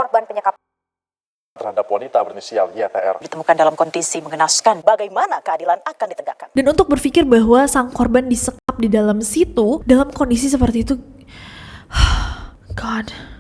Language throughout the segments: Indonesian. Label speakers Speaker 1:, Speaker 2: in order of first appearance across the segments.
Speaker 1: korban penyekapan
Speaker 2: terhadap wanita berinisial YTR
Speaker 1: ditemukan dalam kondisi mengenaskan. Bagaimana keadilan akan ditegakkan?
Speaker 3: Dan untuk berpikir bahwa sang korban disekap di dalam situ dalam kondisi seperti itu, God.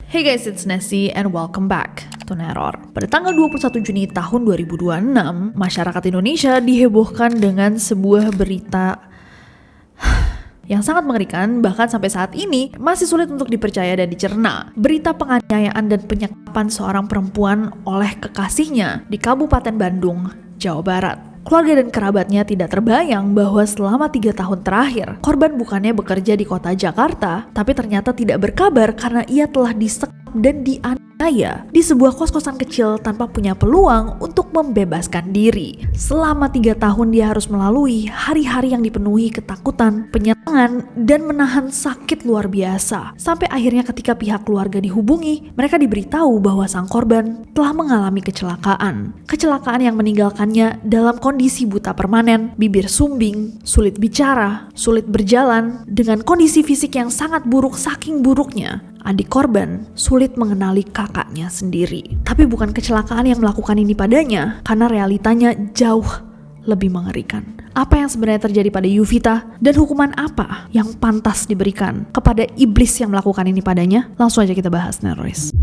Speaker 3: Hey guys, it's Nessie and welcome back to Neror. Pada tanggal 21 Juni tahun 2026, masyarakat Indonesia dihebohkan dengan sebuah berita yang sangat mengerikan, bahkan sampai saat ini masih sulit untuk dipercaya dan dicerna. Berita penganiayaan dan penyekapan seorang perempuan oleh kekasihnya di Kabupaten Bandung, Jawa Barat. Keluarga dan kerabatnya tidak terbayang bahwa selama 3 tahun terakhir, korban bukannya bekerja di kota Jakarta, tapi ternyata tidak berkabar karena ia telah disekap dan dianiaya di sebuah kos-kosan kecil tanpa punya peluang untuk membebaskan diri. Selama 3 tahun dia harus melalui hari-hari yang dipenuhi ketakutan, penyerangan, dan menahan sakit luar biasa. Sampai akhirnya ketika pihak keluarga dihubungi, mereka diberitahu bahwa sang korban telah mengalami kecelakaan. Kecelakaan yang meninggalkannya dalam kondisi buta permanen, bibir sumbing, sulit bicara, sulit berjalan, dengan kondisi fisik yang sangat buruk saking buruknya. Adik korban sulit mengenali kakaknya sendiri. Tapi bukan kecelakaan yang melakukan ini padanya, karena realitanya jauh lebih mengerikan. Apa yang sebenarnya terjadi pada Yuvita dan hukuman apa yang pantas diberikan kepada iblis yang melakukan ini padanya? Langsung aja kita bahas, Neroris.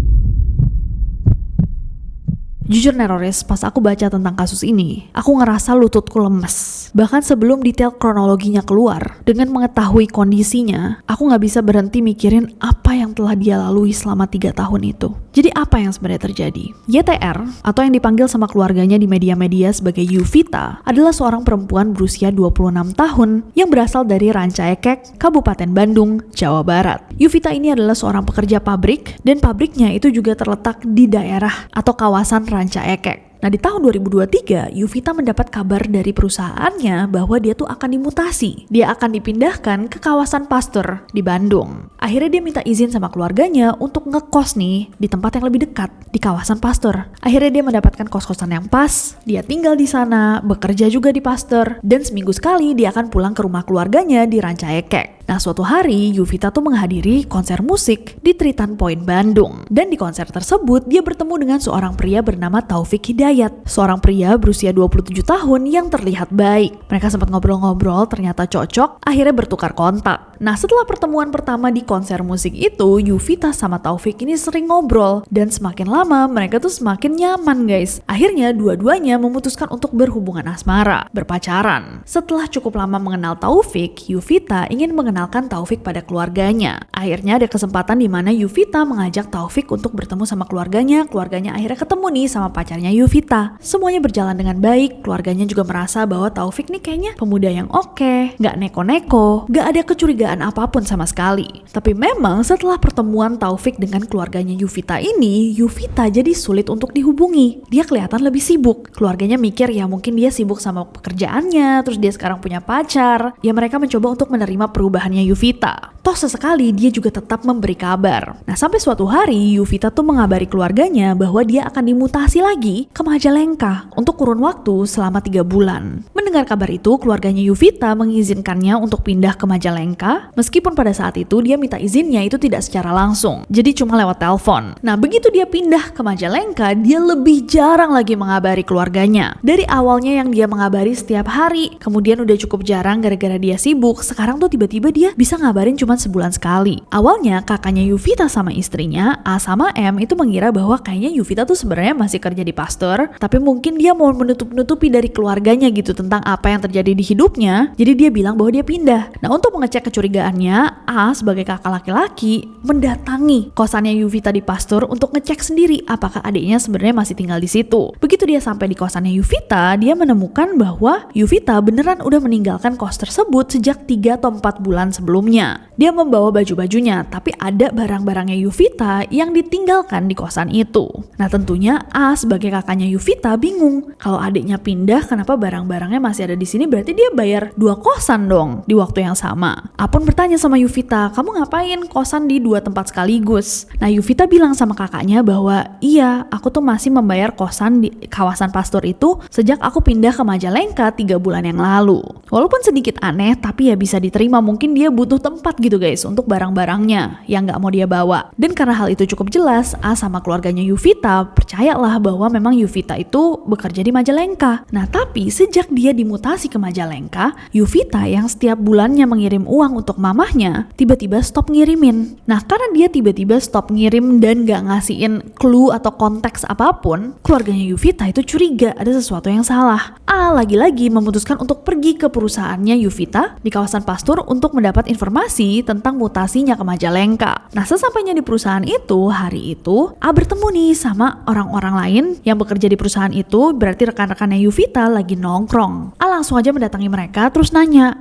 Speaker 3: Jujur Neroris, pas aku baca tentang kasus ini, aku ngerasa lututku lemes. Bahkan sebelum detail kronologinya keluar, dengan mengetahui kondisinya, aku gak bisa berhenti mikirin apa yang telah dia lalui selama 3 tahun itu. Jadi apa yang sebenarnya terjadi? YTR, atau yang dipanggil sama keluarganya di media-media sebagai Yuvita, adalah seorang perempuan berusia 26 tahun yang berasal dari Rancaekek, Kabupaten Bandung, Jawa Barat. Yuvita ini adalah seorang pekerja pabrik, dan pabriknya itu juga terletak di daerah atau kawasan Rancaekek. Nah, di tahun 2023, Yuvita mendapat kabar dari perusahaannya bahwa dia tuh akan dimutasi. Dia akan dipindahkan ke kawasan Pasteur di Bandung. Akhirnya dia minta izin sama keluarganya untuk ngekos nih di tempat yang lebih dekat, di kawasan Pasteur. Akhirnya dia mendapatkan kos-kosan yang pas, dia tinggal di sana, bekerja juga di Pasteur, dan seminggu sekali dia akan pulang ke rumah keluarganya di Rancaekek. Nah, suatu hari Yuvita tuh menghadiri konser musik di Tritan Point Bandung. Dan di konser tersebut dia bertemu dengan seorang pria bernama Taufik Hidayat. Seorang pria berusia 27 tahun yang terlihat baik. Mereka sempat ngobrol-ngobrol, ternyata cocok, akhirnya bertukar kontak. Nah, setelah pertemuan pertama di konser musik itu, Yuvita sama Taufik ini sering ngobrol. Dan semakin lama mereka tuh semakin nyaman, guys. Akhirnya dua-duanya memutuskan untuk berhubungan asmara, berpacaran. Setelah cukup lama mengenal Taufik, Yuvita ingin mengenalkan Taufik pada keluarganya. Akhirnya ada kesempatan di mana Yuvita mengajak Taufik untuk bertemu sama keluarganya. Keluarganya akhirnya ketemu nih sama pacarnya Yuvita. Semuanya berjalan dengan baik. Keluarganya juga merasa bahwa Taufik nih kayaknya pemuda yang oke, gak neko-neko, gak ada kecurigaan apapun sama sekali. Tapi memang setelah pertemuan Taufik dengan keluarganya Yuvita ini, Yuvita jadi sulit untuk dihubungi. Dia kelihatan lebih sibuk. Keluarganya mikir ya mungkin dia sibuk sama pekerjaannya, terus dia sekarang punya pacar. Ya mereka mencoba untuk menerima perubahannya Yuvita. Toh sesekali dia juga tetap memberi kabar. Nah, sampai suatu hari Yuvita tuh mengabari keluarganya bahwa dia akan dimutasi lagi ke Majalengka untuk kurun waktu selama 3 bulan. Mendengar kabar itu, keluarganya Yuvita mengizinkannya untuk pindah ke Majalengka, meskipun pada saat itu dia minta izinnya itu tidak secara langsung, jadi cuma lewat telepon. Nah, begitu dia pindah ke Majalengka, dia lebih jarang lagi mengabari keluarganya. Dari awalnya yang dia mengabari setiap hari, kemudian udah cukup jarang gara-gara dia sibuk, sekarang tuh tiba-tiba dia bisa ngabarin cuma sebulan sekali. Awalnya kakaknya Yuvita sama istrinya, A sama M, itu mengira bahwa kayaknya Yuvita tuh sebenarnya masih kerja di Pasteur, tapi mungkin dia mau menutup-nutupi dari keluarganya gitu tentang apa yang terjadi di hidupnya. Jadi dia bilang bahwa dia pindah. Nah, untuk mengecek kecurigaannya, A sebagai kakak laki-laki mendatangi kosannya Yuvita di Pasteur untuk ngecek sendiri apakah adiknya sebenarnya masih tinggal di situ. Begitu dia sampai di kosannya Yuvita, dia menemukan bahwa Yuvita beneran udah meninggalkan kos tersebut sejak 3 atau 4 bulan sebelumnya. Dia Dia membawa baju-bajunya, tapi ada barang-barangnya Yuvita yang ditinggalkan di kosan itu. Nah tentunya A sebagai kakaknya Yuvita bingung. Kalau adiknya pindah, kenapa barang-barangnya masih ada di sini? Berarti dia bayar 2 kosan dong di waktu yang sama. A pun bertanya sama Yuvita, kamu ngapain kosan di 2 tempat sekaligus? Nah Yuvita bilang sama kakaknya bahwa iya, aku tuh masih membayar kosan di kawasan Pasteur itu sejak aku pindah ke Majalengka 3 bulan yang lalu. Walaupun sedikit aneh, tapi ya bisa diterima, mungkin dia butuh tempat gitu guys untuk barang-barangnya yang gak mau dia bawa. Dan karena hal itu cukup jelas, A sama keluarganya Yuvita percayalah bahwa memang Yuvita itu bekerja di Majalengka. Nah tapi sejak dia dimutasi ke Majalengka, Yuvita yang setiap bulannya mengirim uang untuk mamahnya tiba-tiba stop ngirimin. Nah karena dia tiba-tiba stop ngirim dan gak ngasihin clue atau konteks apapun, keluarganya Yuvita itu curiga ada sesuatu yang salah. A lagi-lagi memutuskan untuk pergi ke perusahaannya Yuvita di kawasan Pasteur untuk mendapat informasi tentang mutasinya ke Majalengka. Nah sesampainya di perusahaan itu, hari itu A bertemu nih sama orang-orang lain yang bekerja di perusahaan itu, berarti rekan-rekannya Yuvita lagi nongkrong. A langsung aja mendatangi mereka terus nanya,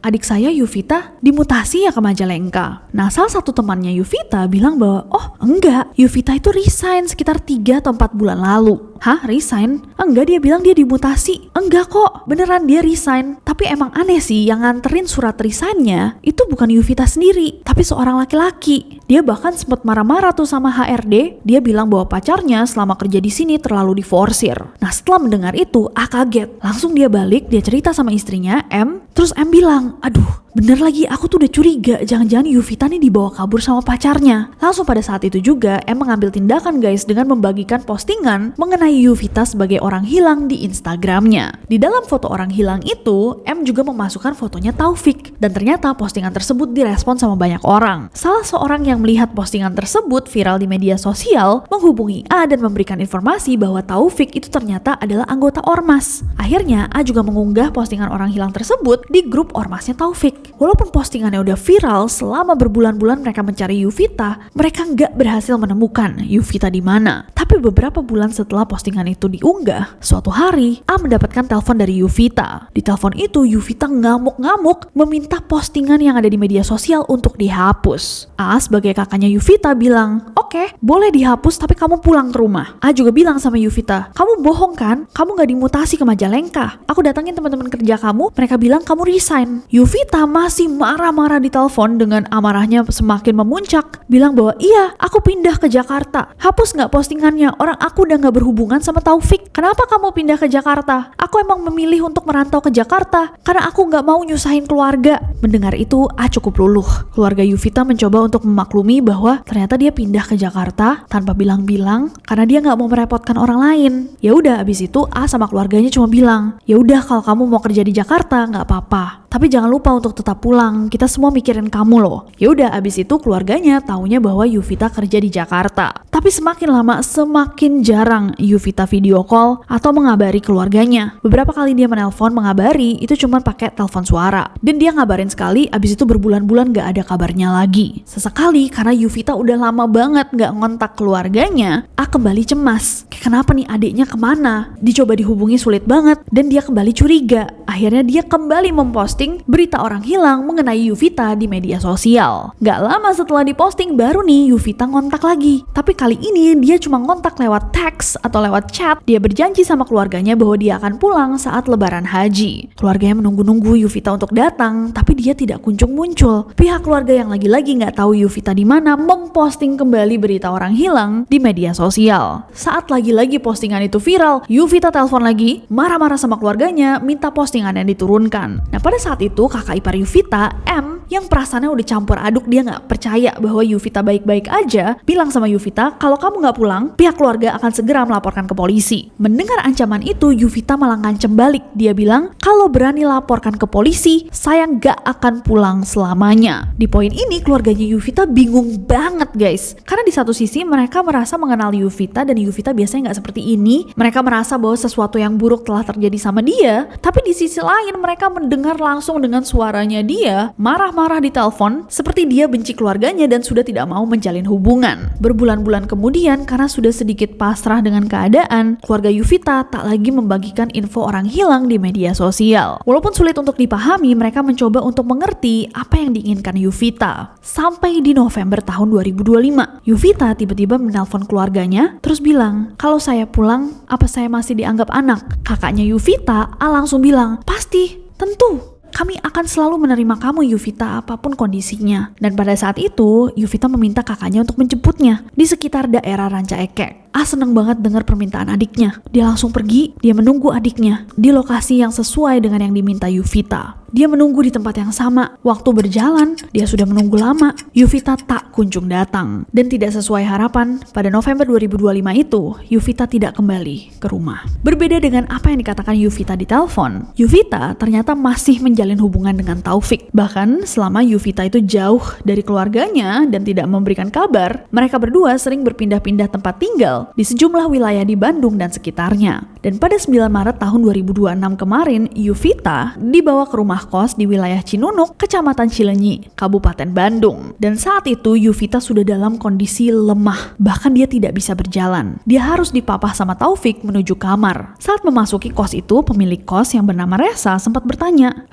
Speaker 3: adik saya Yuvita dimutasi ya ke Majalengka. Nah salah satu temannya Yuvita bilang bahwa oh enggak, Yuvita itu resign sekitar 3 atau 4 bulan lalu. Hah, resign? Enggak, dia bilang dia dimutasi. Enggak kok, beneran dia resign. Tapi emang aneh sih, yang nganterin surat resignnya itu bukan Yuvita sendiri, tapi seorang laki-laki. Dia bahkan sempat marah-marah tuh sama HRD. Dia bilang bahwa pacarnya selama kerja di sini terlalu diforsir. Nah setelah mendengar itu, A kaget. Langsung dia balik, dia cerita sama istrinya, M. Terus M bilang, aduh bener lagi, aku tuh udah curiga jangan-jangan Yuvita nih dibawa kabur sama pacarnya. Langsung pada saat itu juga M mengambil tindakan guys dengan membagikan postingan mengenai Yuvita sebagai orang hilang di Instagramnya. Di dalam foto orang hilang itu, M juga memasukkan fotonya Taufik. Dan ternyata postingan tersebut direspon sama banyak orang. Salah seorang yang melihat postingan tersebut viral di media sosial menghubungi A dan memberikan informasi bahwa Taufik itu ternyata adalah anggota Ormas. Akhirnya A juga mengunggah postingan orang hilang tersebut di grup Ormasnya Taufik. Walaupun postingannya udah viral, selama berbulan-bulan mereka mencari Yuvita, mereka nggak berhasil menemukan Yuvita di mana. Tapi beberapa bulan setelah postingan itu diunggah, suatu hari A mendapatkan telepon dari Yuvita. Di telepon itu Yuvita ngamuk-ngamuk meminta postingan yang ada di media sosial untuk dihapus. A sebagai kakaknya Yuvita bilang, oke, boleh dihapus tapi kamu pulang ke rumah. A juga bilang sama Yuvita, kamu bohong kan? Kamu nggak dimutasi ke Majalengka. Aku datangin teman-teman kerja kamu, mereka bilang kamu resign. Yuvita masih marah-marah di telepon dengan amarahnya semakin memuncak. Bilang bahwa iya, aku pindah ke Jakarta. Hapus nggak postingannya? Orang aku udah nggak berhubungan sama Taufik. Kenapa kamu pindah ke Jakarta? Aku emang memilih untuk merantau ke Jakarta karena aku nggak mau nyusahin keluarga. Mendengar itu, A cukup luluh. Keluarga Yuvita mencoba untuk memaklumi bahwa ternyata dia pindah ke Jakarta tanpa bilang-bilang karena dia nggak mau merepotkan orang lain. Ya udah, abis itu A sama keluarganya cuma bilang, ya udah kalau kamu mau kerja di Jakarta nggak apa-apa. Tapi jangan lupa untuk tetap pulang, kita semua mikirin kamu loh. Ya udah, abis itu keluarganya taunya bahwa Yuvita kerja di Jakarta. Tapi semakin lama semakin jarang Yuvita video call atau mengabari keluarganya. Beberapa kali dia menelpon mengabari itu cuma pakai telepon suara. Dan dia ngabarin sekali, abis itu berbulan-bulan gak ada kabarnya lagi. Sesekali karena Yuvita udah lama banget gak ngontak keluarganya, A kembali cemas. Kenapa nih adiknya kemana? Dicoba dihubungi sulit banget dan dia kembali curiga. Akhirnya dia kembali memposting berita orang hilang mengenai Yuvita di media sosial. Gak lama setelah diposting baru nih Yuvita ngontak lagi. Tapi kali ini dia cuma ngontak lewat teks atau lewat chat. Dia berjanji sama keluarganya bahwa dia akan pulang saat lebaran haji. Keluarganya menunggu-nunggu Yuvita untuk datang, tapi dia tidak kunjung muncul. Pihak keluarga yang lagi-lagi gak tahu Yuvita di mana memposting kembali berita orang hilang di media sosial. Saat lagi-lagi postingan itu viral, Yuvita telepon lagi, marah-marah sama keluarganya, minta postingan yang diturunkan. Nah pada saat itu kakak ipar Yuvita, M, yang perasaannya udah campur aduk, dia gak percaya bahwa Yuvita baik-baik aja, bilang sama Yuvita, kalau kamu gak pulang, pihak keluarga akan segera melaporkan ke polisi. Mendengar ancaman itu, Yuvita malah ngancem balik. Dia bilang, kalau berani laporkan ke polisi, saya gak akan pulang selamanya. Di poin ini, keluarganya Yuvita bingung banget guys. Karena di satu sisi mereka merasa mengenal Yuvita dan Yuvita biasanya gak seperti ini. Mereka merasa bahwa sesuatu yang buruk telah terjadi sama dia. Tapi di sisi lain mereka mendengar langsung dengan suaranya dia marah-marah marah-marah di telepon seperti dia benci keluarganya dan sudah tidak mau menjalin hubungan. Berbulan-bulan kemudian, karena sudah sedikit pasrah dengan keadaan, keluarga Yuvita tak lagi membagikan info orang hilang di media sosial. Walaupun sulit untuk dipahami, mereka mencoba untuk mengerti apa yang diinginkan Yuvita. Sampai di November tahun 2025, Yuvita tiba-tiba menelpon keluarganya terus bilang, "Kalau saya pulang, apa saya masih dianggap anak?" Kakaknya Yuvita, A, langsung bilang, "Pasti, tentu. Kami akan selalu menerima kamu, Yuvita, apapun kondisinya." Dan pada saat itu, Yuvita meminta kakaknya untuk menjemputnya di sekitar daerah Ranca Ekek. A senang banget dengar permintaan adiknya. Dia langsung pergi, dia menunggu adiknya di lokasi yang sesuai dengan yang diminta Yuvita. Dia menunggu di tempat yang sama. Waktu berjalan, dia sudah menunggu lama. Yuvita tak kunjung datang. Dan tidak sesuai harapan, pada November 2025 itu, Yuvita tidak kembali ke rumah. Berbeda dengan apa yang dikatakan Yuvita di telepon, Yuvita ternyata masih menjalin hubungan dengan Taufik. Bahkan selama Yuvita itu jauh dari keluarganya dan tidak memberikan kabar, mereka berdua sering berpindah-pindah tempat tinggal di sejumlah wilayah di Bandung dan sekitarnya. Dan pada 9 Maret tahun 2026 kemarin, Yuvita dibawa ke rumah kos di wilayah Cinunuk, Kecamatan Cileunyi, Kabupaten Bandung. Dan saat itu Yuvita sudah dalam kondisi lemah, bahkan dia tidak bisa berjalan. Dia harus dipapah sama Taufik menuju kamar. Saat memasuki kos itu, pemilik kos yang bernama Resa sempat bertanya,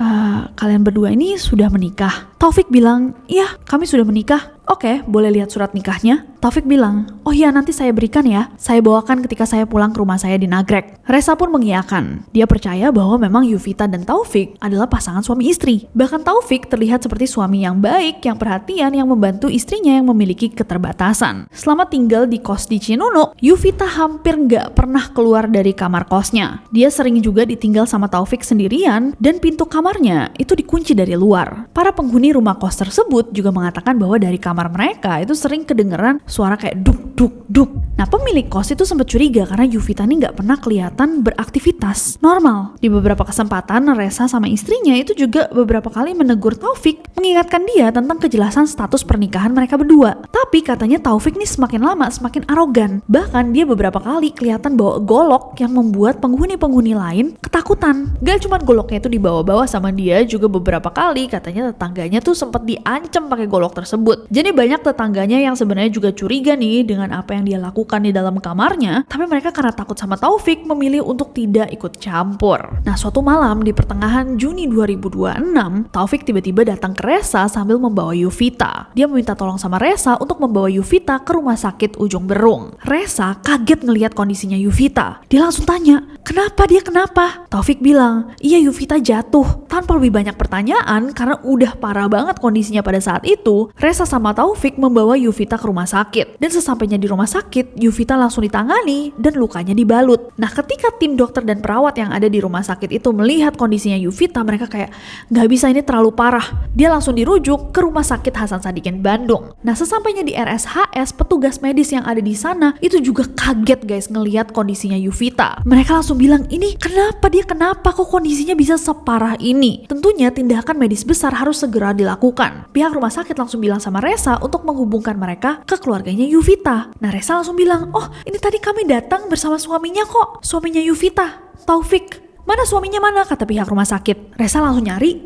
Speaker 3: "Kalian berdua ini sudah menikah?" Taufik bilang, "Iya, kami sudah menikah." "Oke, boleh lihat surat nikahnya?" Taufik bilang, "Oh iya, nanti saya berikan ya. Saya bawakan ketika saya pulang ke rumah saya di Nagrek." Resa pun mengiyakan. Dia percaya bahwa memang Yuvita dan Taufik adalah pasangan suami istri. Bahkan Taufik terlihat seperti suami yang baik, yang perhatian, yang membantu istrinya yang memiliki keterbatasan. Selama tinggal di kos di Cinunuk, Yuvita hampir nggak pernah keluar dari kamar kosnya. Dia sering juga ditinggal sama Taufik sendirian dan pintu kamarnya itu dikunci dari luar. Para penghuni rumah kos tersebut juga mengatakan bahwa dari kamar mereka itu sering kedengeran suara kayak duk duk duk. Nah, pemilik kos itu sempat curiga karena Yuvita ini nggak pernah kelihatan beraktivitas normal. Di beberapa kesempatan, Resa sama istrinya itu juga beberapa kali menegur Taufik, mengingatkan dia tentang kejelasan status pernikahan mereka berdua. Tapi katanya Taufik nih semakin lama semakin arogan. Bahkan dia beberapa kali kelihatan bawa golok yang membuat penghuni-penghuni lain ketakutan. Gak cuma goloknya itu dibawa-bawa sama dia, juga beberapa kali katanya tetangganya tuh sempat diancam pakai golok tersebut. Jadi banyak tetangganya yang sebenarnya juga curiga nih dengan apa yang dia lakukan di dalam kamarnya, tapi mereka karena takut sama Taufik memilih untuk tidak ikut campur. Nah, suatu malam di pertengahan Juni 2026, Taufik tiba-tiba datang ke Resa sambil membawa Yuvita. Dia meminta tolong sama Resa untuk membawa Yuvita ke rumah sakit Ujung Berung. Resa kaget ngelihat kondisinya Yuvita. Dia langsung tanya, "Kenapa dia, kenapa?" Taufik bilang, "Iya, Yuvita jatuh." Tanpa lebih banyak pertanyaan, karena udah parah banget kondisinya pada saat itu, Resa sama Taufik membawa Yuvita ke rumah sakit. Dan sesampainya di rumah sakit, Yuvita langsung ditangani dan lukanya dibalut. Nah, ketika tim dokter dan perawat yang ada di rumah sakit itu melihat kondisinya Yuvita, mereka kayak, "Gak bisa, ini terlalu parah." Dia langsung dirujuk ke Rumah Sakit Hasan Sadikin Bandung. Nah, sesampainya di RSHS, petugas medis yang ada di sana itu juga kaget guys ngelihat kondisinya Yuvita. Mereka langsung bilang, "Ini kenapa dia, kenapa kok kondisinya bisa separah ini?" Tentunya tindakan medis besar harus segera dilakukan. Pihak rumah sakit langsung bilang sama Resa untuk menghubungkan mereka ke keluarganya Yuvita. Nah, Resa langsung bilang, "Oh, ini tadi kami datang bersama suaminya kok, suaminya Yuvita, Taufik." "Mana suaminya, mana?" kata pihak rumah sakit. Resa langsung nyari,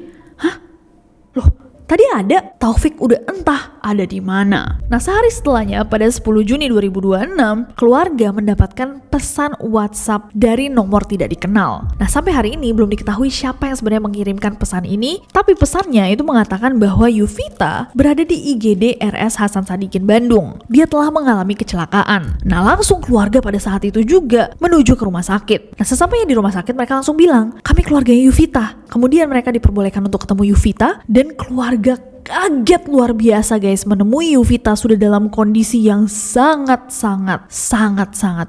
Speaker 3: "Hah? Loh, tadi ada." Taufik udah entah ada di mana. Nah, sehari setelahnya pada 10 Juni 2026, keluarga mendapatkan pesan WhatsApp dari nomor tidak dikenal. Nah, sampai hari ini belum diketahui siapa yang sebenarnya mengirimkan pesan ini, tapi pesannya itu mengatakan bahwa Yuvita berada di IGD RS Hasan Sadikin Bandung. Dia telah mengalami kecelakaan. Nah, langsung keluarga pada saat itu juga menuju ke rumah sakit. Nah, sesampainya di rumah sakit mereka langsung bilang, "Kami keluarganya Yuvita." Kemudian mereka diperbolehkan untuk ketemu Yuvita dan keluarga kaget luar biasa guys menemui Yuvita sudah dalam kondisi yang sangat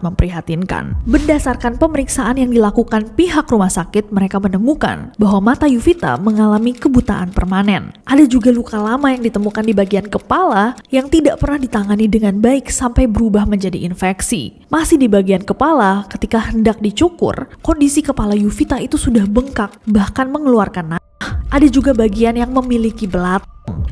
Speaker 3: memprihatinkan. Berdasarkan pemeriksaan yang dilakukan pihak rumah sakit, mereka menemukan bahwa mata Yuvita mengalami kebutaan permanen. Ada juga luka lama yang ditemukan di bagian kepala yang tidak pernah ditangani dengan baik sampai berubah menjadi infeksi. Masih di bagian kepala, ketika hendak dicukur, kondisi kepala Yuvita itu sudah bengkak, bahkan mengeluarkan nanah. Ada juga bagian yang memiliki belat.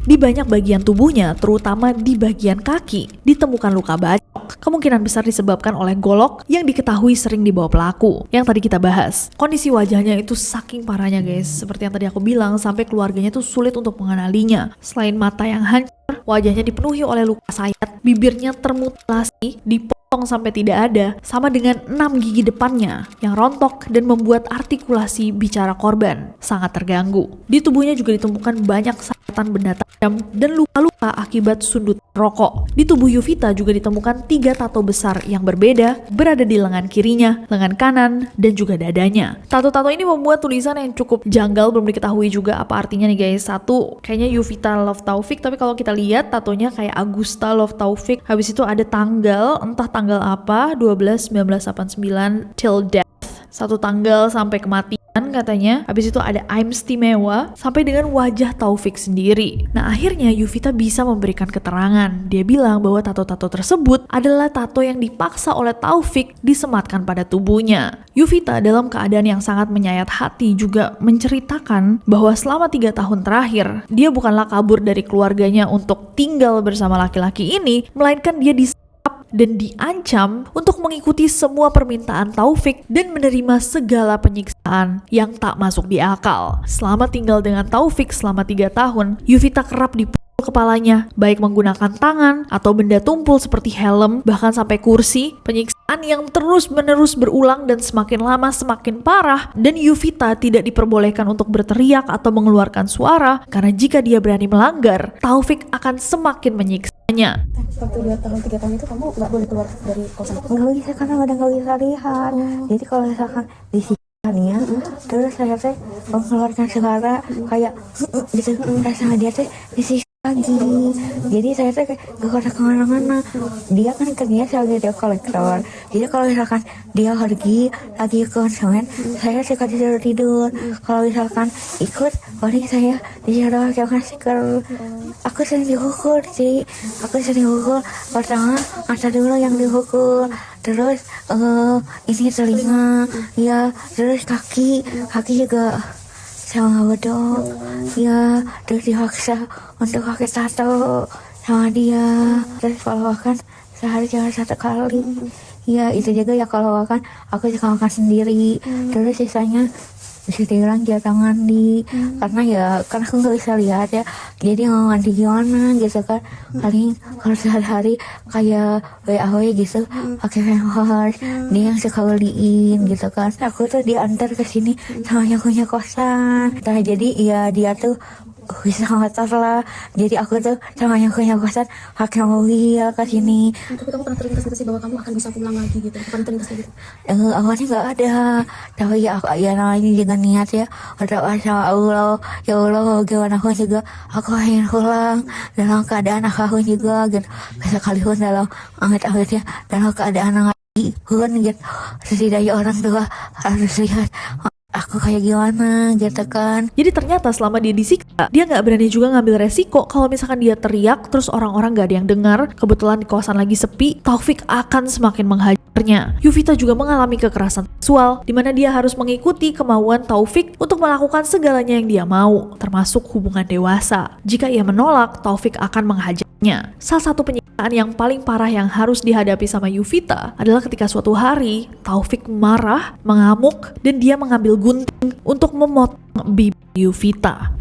Speaker 3: Di banyak bagian tubuhnya, terutama di bagian kaki, ditemukan luka bacok. kemungkinan besar disebabkan oleh golok yang diketahui sering dibawa pelaku. Yang tadi kita bahas, kondisi wajahnya itu saking parahnya guys, seperti yang tadi aku bilang, sampai keluarganya tuh sulit untuk mengenalinya. Selain mata yang hancur, wajahnya dipenuhi oleh luka sayat, bibirnya termutilasi, dipotong sampai tidak ada, sama dengan 6 gigi depannya yang rontok dan membuat artikulasi bicara korban sangat terganggu. Di tubuhnya juga ditemukan banyak sayatan benda tajam dan luka-luka akibat sundut rokok. Di tubuh Yovita juga ditemukan 3 tato besar yang berbeda berada di lengan kirinya, lengan kanan, dan juga dadanya. Tato-tato ini membuat tulisan yang cukup janggal, belum diketahui juga apa artinya nih guys. Satu, kayaknya Yovita Love Taufik, tapi kalau kita lihat tatonya kayak Agusta Love Taufik. Habis itu ada tanggal, entah tanggal apa, 12/1989 till death. Satu tanggal sampai kematian katanya. Habis itu ada I'm Istimewa sampai dengan wajah Taufik sendiri. Nah akhirnya Yovita bisa memberikan keterangan. Dia bilang bahwa tato-tato tersebut adalah tato yang dipaksa oleh Taufik disematkan pada tubuhnya. Yovita dalam keadaan yang sangat menyayat hati juga menceritakan bahwa selama 3 tahun terakhir dia bukanlah kabur dari keluarganya untuk tinggal bersama laki-laki ini, melainkan dia dan diancam untuk mengikuti semua permintaan Taufik dan menerima segala penyiksaan yang tak masuk di akal. Selama tinggal dengan Taufik selama 3 tahun, Yovita kerap dipukul kepalanya, baik menggunakan tangan atau benda tumpul seperti helm, bahkan sampai kursi. Penyiksaan yang terus-menerus berulang dan semakin lama semakin parah, dan Yovita tidak diperbolehkan untuk berteriak atau mengeluarkan suara karena jika dia berani melanggar, Taufik akan semakin menyiksanya.
Speaker 4: Waktu 2 tahun 3 tahun itu kamu nggak boleh keluar dari kosan?
Speaker 5: Nggak bisa karena udah nggak bisa lihat. Jadi kalau misalkan disiksa terus saya teh mengeluarkan suara kayak gitu, sama dia teh disiksa lagi. Jadi saya teh gak kemana-mana. Dia kan kerjanya sebagai dia kolektor. Jadi kalau misalkan dia pergi lagi ke konsumen, saya suka tidur. Kalau misalkan ikut, paling saya disuruh jangan stiker. Aku sering dipukul sih. Pertama masa dulu yang dipukul. Terus ini telinga, ya. Terus kaki juga sama bedok, ya. Terus dipaksa untuk pakai tato sama dia. Terus kalau makan sehari cuma 1 kali, ya. Itu juga ya kalau makan aku juga makan sendiri. Terus sisanya bisa dibilang jarang mandi karena aku nggak bisa lihat ya, jadi mau mandi gimana gitu kan. Paling kalau sehari-hari kayak WAW gitu pakai pampers, dia yang suka beliin gitu kan. Aku tuh diantar ke sini sama yang punya kosan. Nah jadi ya dia tuh bisa motor lah, jadi aku tuh sama yang punya kosan pakai mobil ke sini.
Speaker 4: Tapi kamu pernah terlintas gitu sih bahwa kamu akan bisa pulang lagi gitu? Pernah terlintas gitu?
Speaker 5: Awalnya nggak ada, tapi ya namanya juga niat ya. Berdoa sama Allah, ya Allah gimana pun juga aku ingin pulang dalam keadaan aku juga gitu. Sekalipun dalam amit-amitnya dalam keadaan lagi pun gitu, setidaknya orang tua harus lihat aku kayak gimana gitu kan.
Speaker 3: Jadi ternyata selama dia disiksa, dia nggak berani juga ngambil resiko. Kalau misalkan dia teriak, terus orang-orang nggak ada yang dengar, kebetulan di kawasan lagi sepi, Taufik akan semakin menghajarnya. Yovita juga mengalami kekerasan seksual, di mana dia harus mengikuti kemauan Taufik untuk melakukan segalanya yang dia mau, termasuk hubungan dewasa. Jika ia menolak, Taufik akan menghajarnya. Salah satu penyiksaan yang paling parah yang harus dihadapi sama Yovita adalah ketika suatu hari, Taufik marah, mengamuk, dan dia mengambil gunting untuk memotong bibir Yovita.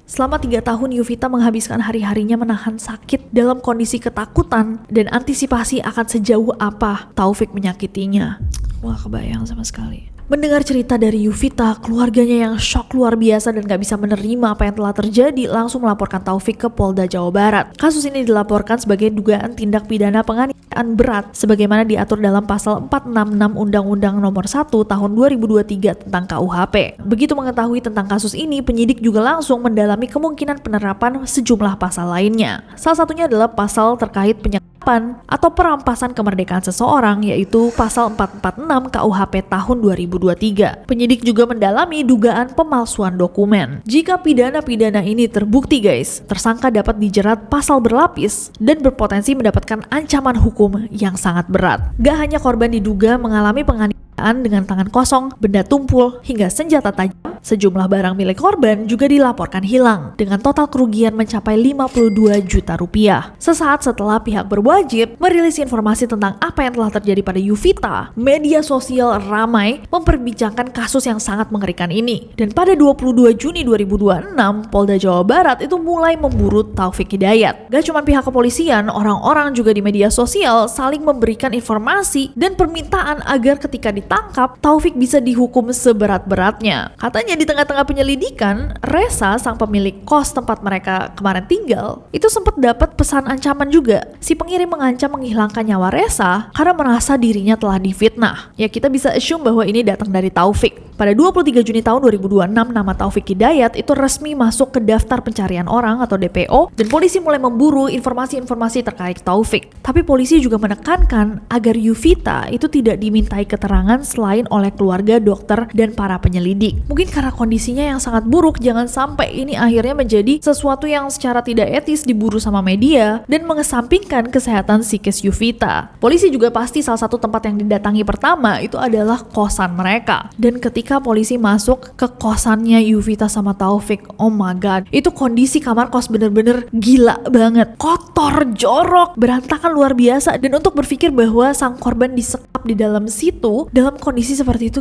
Speaker 3: Selama 3 tahun Yovita menghabiskan hari-harinya menahan sakit dalam kondisi ketakutan dan antisipasi akan sejauh apa Taufik menyakitinya. Wah, kebayang sama sekali. Mendengar cerita dari Yovita, keluarganya yang shock luar biasa dan gak bisa menerima apa yang telah terjadi langsung melaporkan Taufik ke Polda Jawa Barat. Kasus ini dilaporkan sebagai dugaan tindak pidana penganiayaan berat sebagaimana diatur dalam pasal 466 Undang-Undang Nomor 1 Tahun 2023 tentang KUHP. Begitu mengetahui tentang kasus ini, penyidik juga langsung mendalami kemungkinan penerapan sejumlah pasal lainnya. Salah satunya adalah pasal terkait penyekapan atau perampasan kemerdekaan seseorang, yaitu pasal 446 KUHP tahun 2023. Penyidik juga mendalami dugaan pemalsuan dokumen. Jika pidana-pidana ini terbukti guys, tersangka dapat dijerat pasal berlapis dan berpotensi mendapatkan ancaman hukum yang sangat berat. Gak hanya korban diduga mengalami penganiayaan dengan tangan kosong, benda tumpul, hingga senjata tajam. Sejumlah barang milik korban juga dilaporkan hilang, dengan total kerugian mencapai 52 juta rupiah. Sesaat setelah pihak berwajib merilis informasi tentang apa yang telah terjadi pada Yuvita, media sosial ramai memperbincangkan kasus yang sangat mengerikan ini. Dan pada 22 Juni 2026, Polda Jawa Barat itu mulai memburu Taufik Hidayat. Gak cuma pihak kepolisian, orang-orang juga di media sosial saling memberikan informasi dan permintaan agar ketika ditangkap, Taufik bisa dihukum seberat-beratnya. Katanya di tengah-tengah penyelidikan, Resa, sang pemilik kos tempat mereka kemarin tinggal, itu sempat dapat pesan ancaman juga. Si pengirim mengancam menghilangkan nyawa Resa karena merasa dirinya telah difitnah. Ya, kita bisa assume bahwa ini datang dari Taufik. Pada 23 Juni tahun 2026, nama Taufik Hidayat itu resmi masuk ke daftar pencarian orang atau DPO, dan polisi mulai memburu informasi-informasi terkait Taufik. Tapi polisi juga menekankan agar Yuvita itu tidak dimintai keterangan selain oleh keluarga, dokter, dan para penyelidik. Mungkin karena kondisinya yang sangat buruk, jangan sampai ini akhirnya menjadi sesuatu yang secara tidak etis diburu sama media dan mengesampingkan kesehatan psikis Yuvita. Polisi juga pasti salah satu tempat yang didatangi pertama itu adalah kosan mereka. Dan ketika polisi masuk ke kosannya Yuvita sama Taufik, oh my god, itu kondisi kamar kos bener-bener gila banget. Kotor, jorok, berantakan luar biasa. Dan untuk berpikir bahwa sang korban disekap di dalam situ dalam kondisi seperti itu,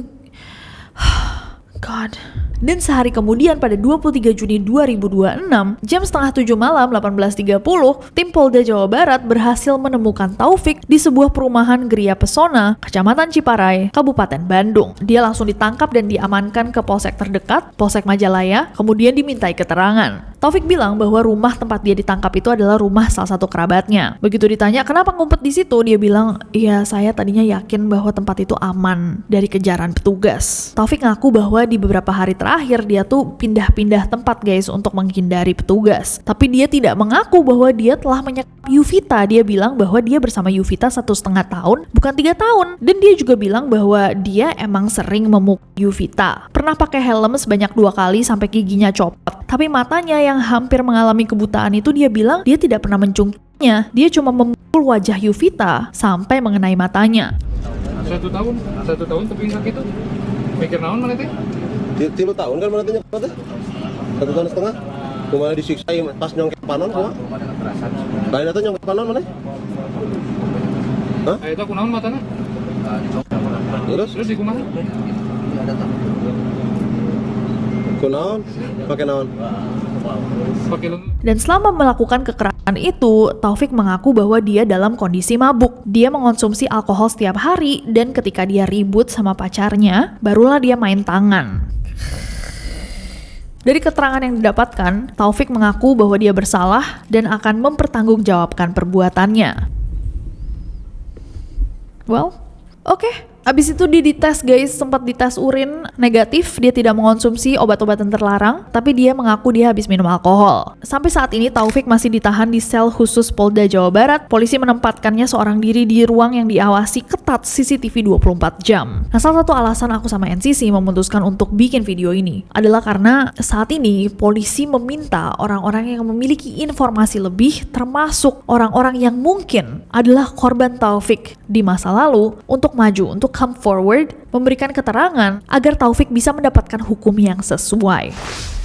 Speaker 3: God. Dan sehari kemudian pada 23 Juni 2026, jam setengah 7 malam 18.30, tim Polda Jawa Barat berhasil menemukan Taufik di sebuah perumahan Gria Pesona, Kecamatan Ciparai, Kabupaten Bandung. Dia langsung ditangkap dan diamankan ke polsek terdekat, Polsek Majalaya, kemudian dimintai keterangan. Taufik bilang bahwa rumah tempat dia ditangkap itu adalah rumah salah satu kerabatnya. Begitu ditanya kenapa ngumpet di situ, dia bilang, "Iya, saya tadinya yakin bahwa tempat itu aman dari kejaran petugas." Taufik ngaku bahwa di beberapa hari terakhir dia tuh pindah-pindah tempat guys untuk menghindari petugas. Tapi dia tidak mengaku bahwa dia telah menyekap Yuvita. Dia bilang bahwa dia bersama Yuvita 1,5 tahun, bukan 3 tahun. Dan dia juga bilang bahwa dia emang sering memukul Yuvita. Pernah pakai helm sebanyak 2 kali sampai giginya copot. Tapi matanya yang hampir mengalami kebutaan itu dia bilang dia tidak pernah mencungkilnya. Dia cuma memukul wajah Yuvita sampai mengenai matanya.
Speaker 6: 1 tahun tapi sakit itu mikir naon mana teh?
Speaker 7: 3 tahun kan mana tanya teh? 1,5 tahun. Kumaha disiksa pas nyongkel panon kumaha? Lain atuh nyongkel panon mana? Hah?
Speaker 6: Eta kunaon matana?
Speaker 7: Terus
Speaker 6: di kumaha?
Speaker 7: kunaon? Pakai naon?
Speaker 6: Pakai lem.
Speaker 3: Dan selama melakukan kekerasan itu, Taufik mengaku bahwa dia dalam kondisi mabuk. Dia mengonsumsi alkohol setiap hari, dan ketika dia ribut sama pacarnya, barulah dia main tangan. Dari keterangan yang didapatkan, Taufik mengaku bahwa dia bersalah dan akan mempertanggungjawabkan perbuatannya. Well, oke. Abis itu dia dites guys, sempat dites urin negatif, dia tidak mengonsumsi obat-obatan terlarang, tapi dia mengaku dia habis minum alkohol. Sampai saat ini Taufik masih ditahan di sel khusus Polda Jawa Barat. Polisi menempatkannya seorang diri di ruang yang diawasi ketat CCTV 24 jam. Nah, salah satu alasan aku sama NCC memutuskan untuk bikin video ini adalah karena saat ini polisi meminta orang-orang yang memiliki informasi lebih, termasuk orang-orang yang mungkin adalah korban Taufik di masa lalu, untuk maju, untuk come forward, memberikan keterangan agar Taufik bisa mendapatkan hukum yang sesuai.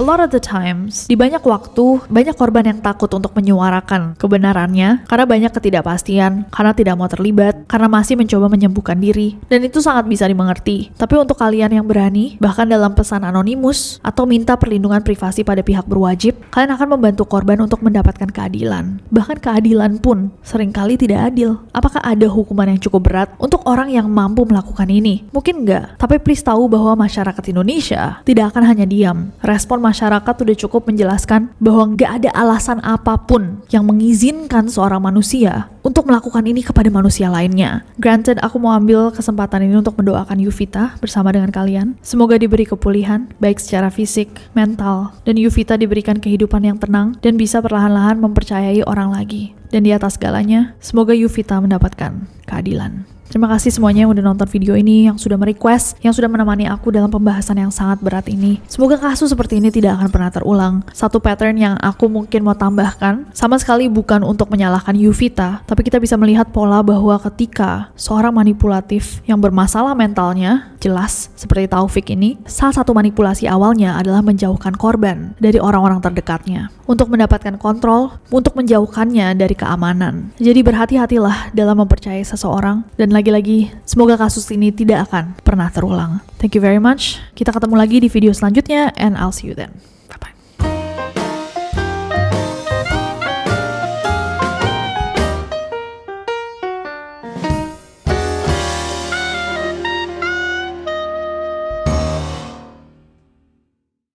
Speaker 3: A lot of the times, di banyak waktu, banyak korban yang takut untuk menyuarakan kebenarannya karena banyak ketidakpastian, karena tidak mau terlibat, karena masih mencoba menyembuhkan diri, dan itu sangat bisa dimengerti. Tapi untuk kalian yang berani, bahkan dalam pesan anonimus atau minta perlindungan privasi pada pihak berwajib, kalian akan membantu korban untuk mendapatkan keadilan. Bahkan keadilan pun seringkali tidak adil. Apakah ada hukuman yang cukup berat untuk orang yang mampu melakukan ini? Mungkin enggak, tapi please tahu bahwa masyarakat Indonesia tidak akan hanya diam. Respon masyarakat udah cukup menjelaskan bahwa enggak ada alasan apapun yang mengizinkan seorang manusia untuk melakukan ini kepada manusia lainnya. Granted, aku mau ambil kesempatan ini untuk mendoakan Yuvita bersama dengan kalian. Semoga diberi kepulihan, baik secara fisik, mental, dan Yuvita diberikan kehidupan yang tenang dan bisa perlahan-lahan mempercayai orang lagi. Dan di atas segalanya, semoga Yuvita mendapatkan keadilan. Terima kasih semuanya yang udah nonton video ini, yang sudah merequest, yang sudah menemani aku dalam pembahasan yang sangat berat ini. Semoga kasus seperti ini tidak akan pernah terulang. Satu pattern yang aku mungkin mau tambahkan, sama sekali bukan untuk menyalahkan Yuvita, tapi kita bisa melihat pola bahwa ketika seorang manipulatif yang bermasalah mentalnya, jelas seperti Taufik ini, salah satu manipulasi awalnya adalah menjauhkan korban dari orang-orang terdekatnya, untuk mendapatkan kontrol, untuk menjauhkannya dari keamanan. Jadi berhati-hatilah dalam mempercayai seseorang, dan lagi-lagi semoga kasus ini tidak akan pernah terulang. Thank you very much. Kita ketemu lagi di video selanjutnya, and I'll see you then.